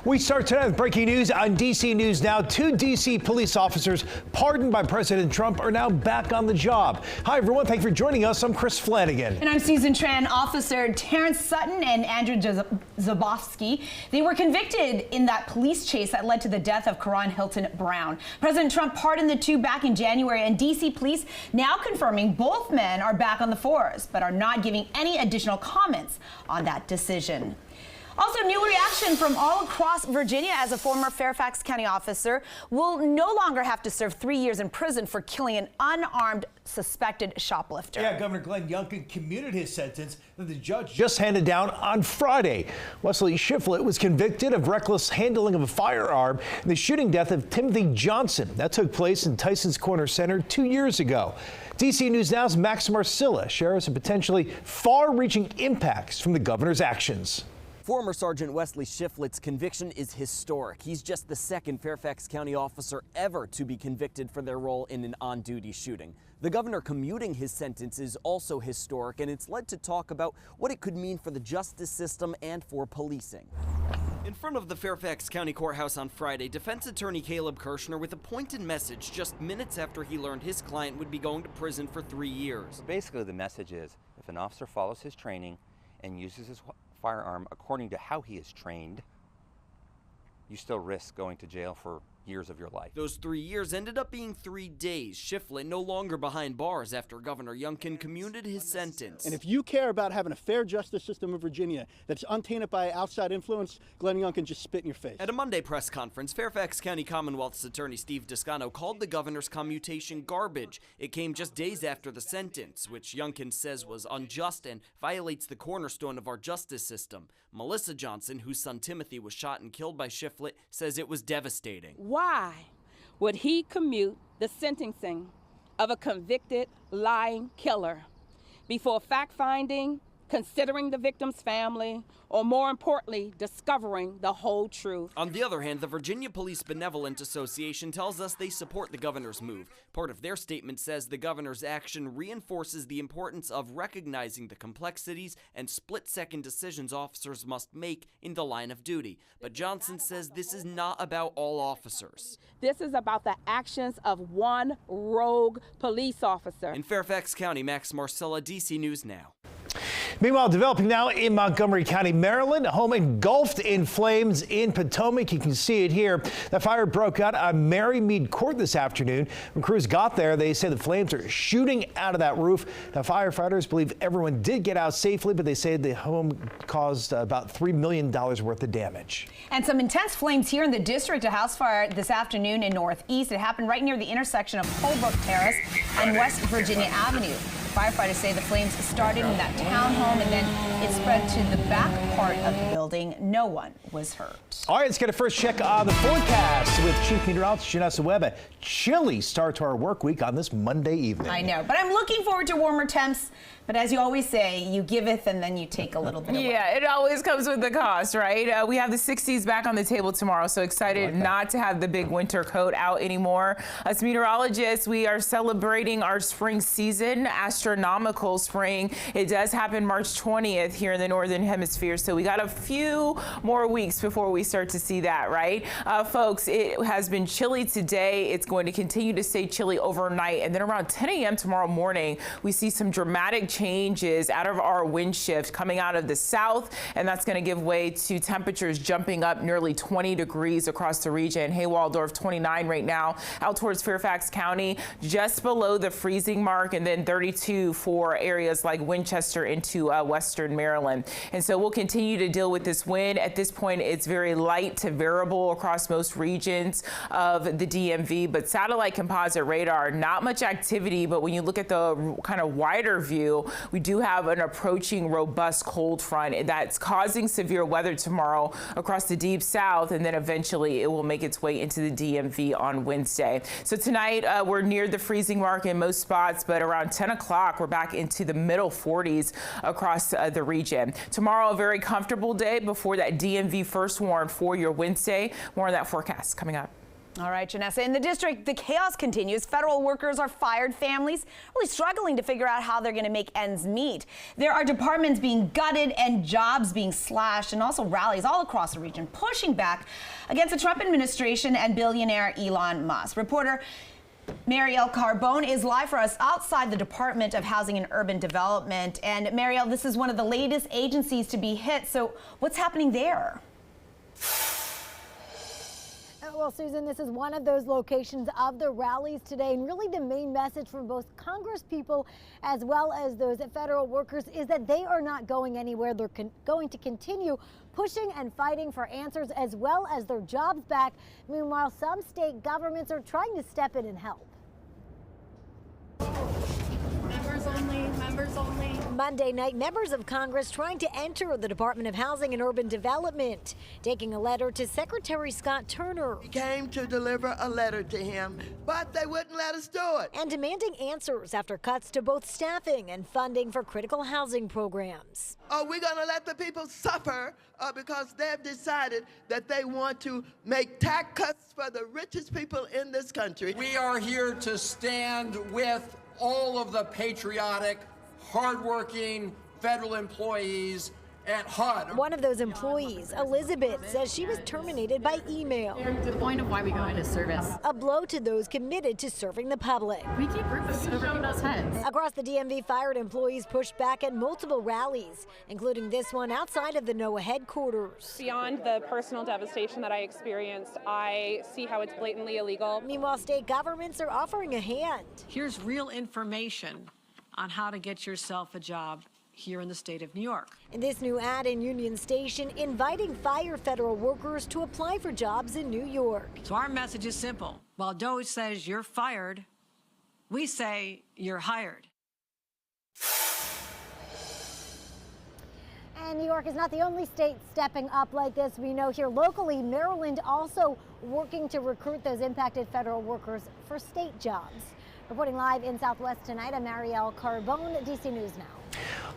We start tonight with breaking news on DC News Now. 2 DC police officers pardoned by President Trump are now back on the job. Hi, everyone. Thank you for joining us. I'm Chris Flanagan. And I'm Susan Tran. Officer Terrence Sutton and Andrew Zabowski. They were convicted in that police chase that led to the death of Karan Hilton Brown. President Trump pardoned the 2 back in January, and DC police now confirming both men are back on the force, but are not giving any additional comments on that decision. Also, new reaction from all across Virginia as a former Fairfax County officer will no longer have to serve 3 years in prison for killing an unarmed suspected shoplifter. Yeah, Governor Glenn Youngkin commuted his sentence that the judge just handed down on Friday. Wesley Shiflett was convicted of reckless handling of a firearm in the shooting death of Timothy Johnson. That took place in Tyson's Corner Center 2 years ago. DC News Now's Max Marcilla shares some potentially far-reaching impacts from the governor's actions. Former Sergeant Wesley Shiflett's conviction is historic. He's just the second Fairfax County officer ever to be convicted for their role in an on-duty shooting. The governor commuting his sentence is also historic, and it's led to talk about what it could mean for the justice system and for policing. In front of the Fairfax County Courthouse on Friday, defense attorney Caleb Kirshner with a pointed message just minutes after he learned his client would be going to prison for 3 years. Basically, the message is if an officer follows his training and uses his firearm according to how he is trained, you still risk going to jail for years of your life. Those 3 years ended up being 3 days. Shiflett no longer behind bars after Governor Youngkin commuted his sentence. And if you care about having a fair justice system in Virginia that's untainted by outside influence, Glenn Youngkin just spit in your face. At a Monday press conference, Fairfax County Commonwealth's attorney Steve Descano called the governor's commutation garbage. It came just days after the sentence, which Youngkin says was unjust and violates the cornerstone of our justice system. Melissa Johnson, whose son Timothy was shot and killed by Shiflett, says it was devastating. Why would he commute the sentencing of a convicted lying killer before fact-finding, considering the victim's family, or more importantly, discovering the whole truth? On the other hand, the Virginia Police Benevolent Association tells us they support the governor's move. Part of their statement says the governor's action reinforces the importance of recognizing the complexities and split-second decisions officers must make in the line of duty. But Johnson says this is not about all officers. This is about the actions of one rogue police officer. In Fairfax County, Max Marcilla, DC News Now. Meanwhile, developing now in Montgomery County, Maryland, a home engulfed in flames in Potomac. You can see it here. The fire broke out on Mary Mead Court this afternoon. When crews got there, they say the flames are shooting out of that roof. Now, firefighters believe everyone did get out safely, but they say the home caused about $3 million worth of damage. And some intense flames here in the district. A house fire this afternoon in Northeast. It happened right near the intersection of Holbrook Terrace and West Virginia Avenue. Firefighters say the flames started in that townhome and then it spread to the back part of the building. No one was hurt. All right, let's get a first check on the forecast with Chief Meteorologist Janessa Webb. A chilly start to our work week on this Monday evening. I know, but I'm looking forward to warmer temps. But as you always say, you giveth and then you take a little bit away. Yeah, it always comes with the cost, right? We have the 60s back on the table tomorrow, so excited not to have the big winter coat out anymore. As meteorologists, we are celebrating our spring season, astronomical spring. It does happen March 20th here in the Northern Hemisphere, so we got a few more weeks before we start to see that, right? Folks, it has been chilly today. It's going to continue to stay chilly overnight, and then around 10 a.m. tomorrow morning, we see some dramatic changes out of our wind shift coming out of the south, and that's going to give way to temperatures jumping up nearly 20 degrees across the region. Hey, Waldorf 29 right now, out towards Fairfax County, just below the freezing mark, and then 32 for areas like Winchester into western Maryland. And so we'll continue to deal with this wind. At this point, it's very light to variable across most regions of the DMV, but satellite composite radar, not much activity, but when you look at the kind of wider view, we do have an approaching robust cold front that's causing severe weather tomorrow across the deep south, and then eventually it will make its way into the DMV on Wednesday. So tonight we're near the freezing mark in most spots, but around 10 o'clock we're back into the middle 40s across the region. Tomorrow a very comfortable day before that DMV first warn for your Wednesday. More on that forecast coming up. All right, Janessa. In the district, the chaos continues. Federal workers are fired. Families really struggling to figure out how they're going to make ends meet. There are departments being gutted and jobs being slashed, and also rallies all across the region pushing back against the Trump administration and billionaire Elon Musk. Reporter Marielle Carbone is live for us outside the Department of Housing and Urban Development. And Marielle, this is one of the latest agencies to be hit. So what's happening there? Well, Susan, this is one of those locations of the rallies today, and really the main message from both Congress people as well as those federal workers is that they are not going anywhere. They're going to continue pushing and fighting for answers as well as their jobs back. Meanwhile, some state governments are trying to step in and help. Members only, members only. Monday night, members of Congress trying to enter the Department of Housing and Urban Development, taking a letter to Secretary Scott Turner. We came to deliver a letter to him, but they wouldn't let us do it. And demanding answers after cuts to both staffing and funding for critical housing programs. Are we going to let the people suffer because they've decided that they want to make tax cuts for the richest people in this country? We are here to stand with all of the patriotic, hardworking federal employees at HUD. One of those employees, Elizabeth, says she was terminated by email. The point of why we go into service. A blow to those committed to serving the public. We keep roofs over people's heads. Across the DMV, fired employees pushed back at multiple rallies, including this one outside of the NOAA headquarters. Beyond the personal devastation that I experienced, I see how it's blatantly illegal. Meanwhile, state governments are offering a hand. Here's real information on how to get yourself a job here in the state of New York. In this new ad in Union Station, inviting fired federal workers to apply for jobs in New York. So our message is simple. While DOGE says you're fired, we say you're hired. And New York is not the only state stepping up like this. We know here locally, Maryland also working to recruit those impacted federal workers for state jobs. Reporting live in Southwest tonight, I'm Marielle Carbone, DC News Now.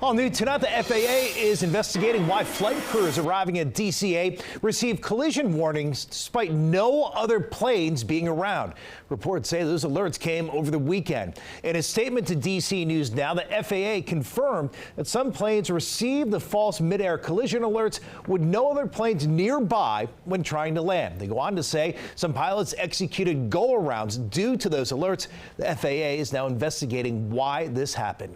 All new tonight, the FAA is investigating why flight crews arriving at DCA received collision warnings despite no other planes being around. Reports say those alerts came over the weekend. In a statement to DC News Now, the FAA confirmed that some planes received the false mid-air collision alerts with no other planes nearby when trying to land. They go on to say some pilots executed go-arounds due to those alerts. The FAA is now investigating why this happened.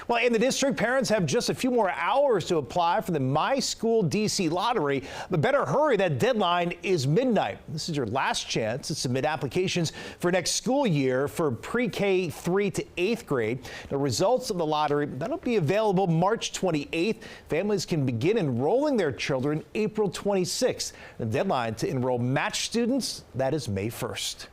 Well, in the district, parents have just a few more hours to apply for the My School DC lottery, but better hurry. That deadline is midnight. This is your last chance to submit applications for next school year for pre-K 3 to 8th grade. The results of the lottery, that'll be available March 28th. Families can begin enrolling their children April 26th. The deadline to enroll match students, that is May 1st.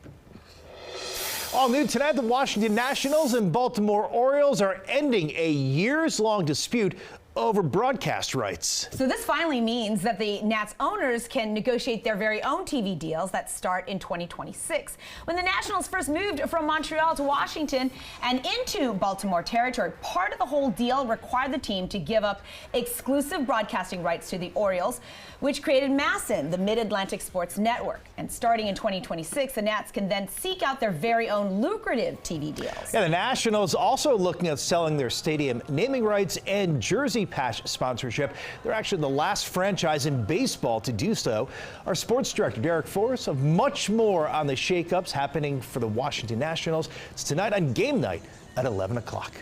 All new tonight, the Washington Nationals and Baltimore Orioles are ending a years-long dispute over broadcast rights. So this finally means that the Nats owners can negotiate their very own TV deals that start in 2026. When the Nationals first moved from Montreal to Washington and into Baltimore territory, part of the whole deal required the team to give up exclusive broadcasting rights to the Orioles, which created MASN, the Mid-Atlantic Sports Network. And starting in 2026, the Nats can then seek out their very own lucrative TV deals. Yeah, the Nationals also looking at selling their stadium naming rights and jersey patch sponsorship. They're actually the last franchise in baseball to do so. Our sports director, Derek Forrest, of much more on the shakeups happening for the Washington Nationals. It's tonight on Game Night at 11 o'clock.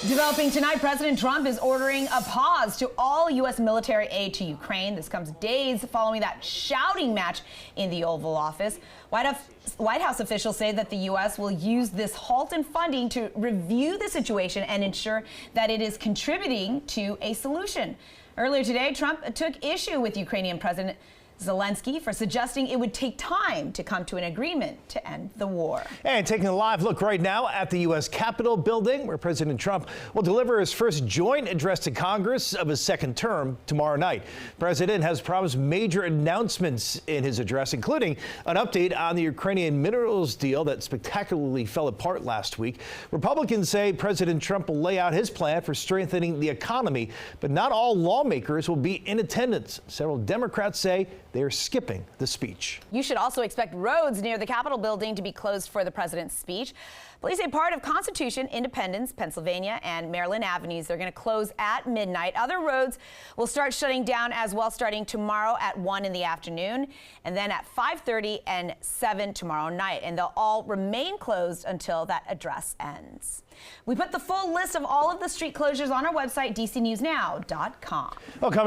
Developing tonight, President Trump is ordering a pause to all U.S. military aid to Ukraine. This comes days following that shouting match in the Oval Office. White House officials say that the U.S. will use this halt in funding to review the situation and ensure that it is contributing to a solution. Earlier today, Trump took issue with Ukrainian President Zelensky for suggesting it would take time to come to an agreement to end the war. And taking a live look right now at the U.S. Capitol building, where President Trump will deliver his first joint address to Congress of his second term tomorrow night. The president has promised major announcements in his address, including an update on the Ukrainian minerals deal that spectacularly fell apart last week. Republicans say President Trump will lay out his plan for strengthening the economy, but not all lawmakers will be in attendance. Several Democrats say they are skipping the speech. You should also expect roads near the Capitol building to be closed for the president's speech. Police say part of Constitution, Independence, Pennsylvania, and Maryland avenues are going to close at midnight. Other roads will start shutting down as well, starting tomorrow at 1 in the afternoon, and then at 5:30 and 7 tomorrow night. And they'll all remain closed until that address ends. We put the full list of all of the street closures on our website, dcnewsnow.com. Well, coming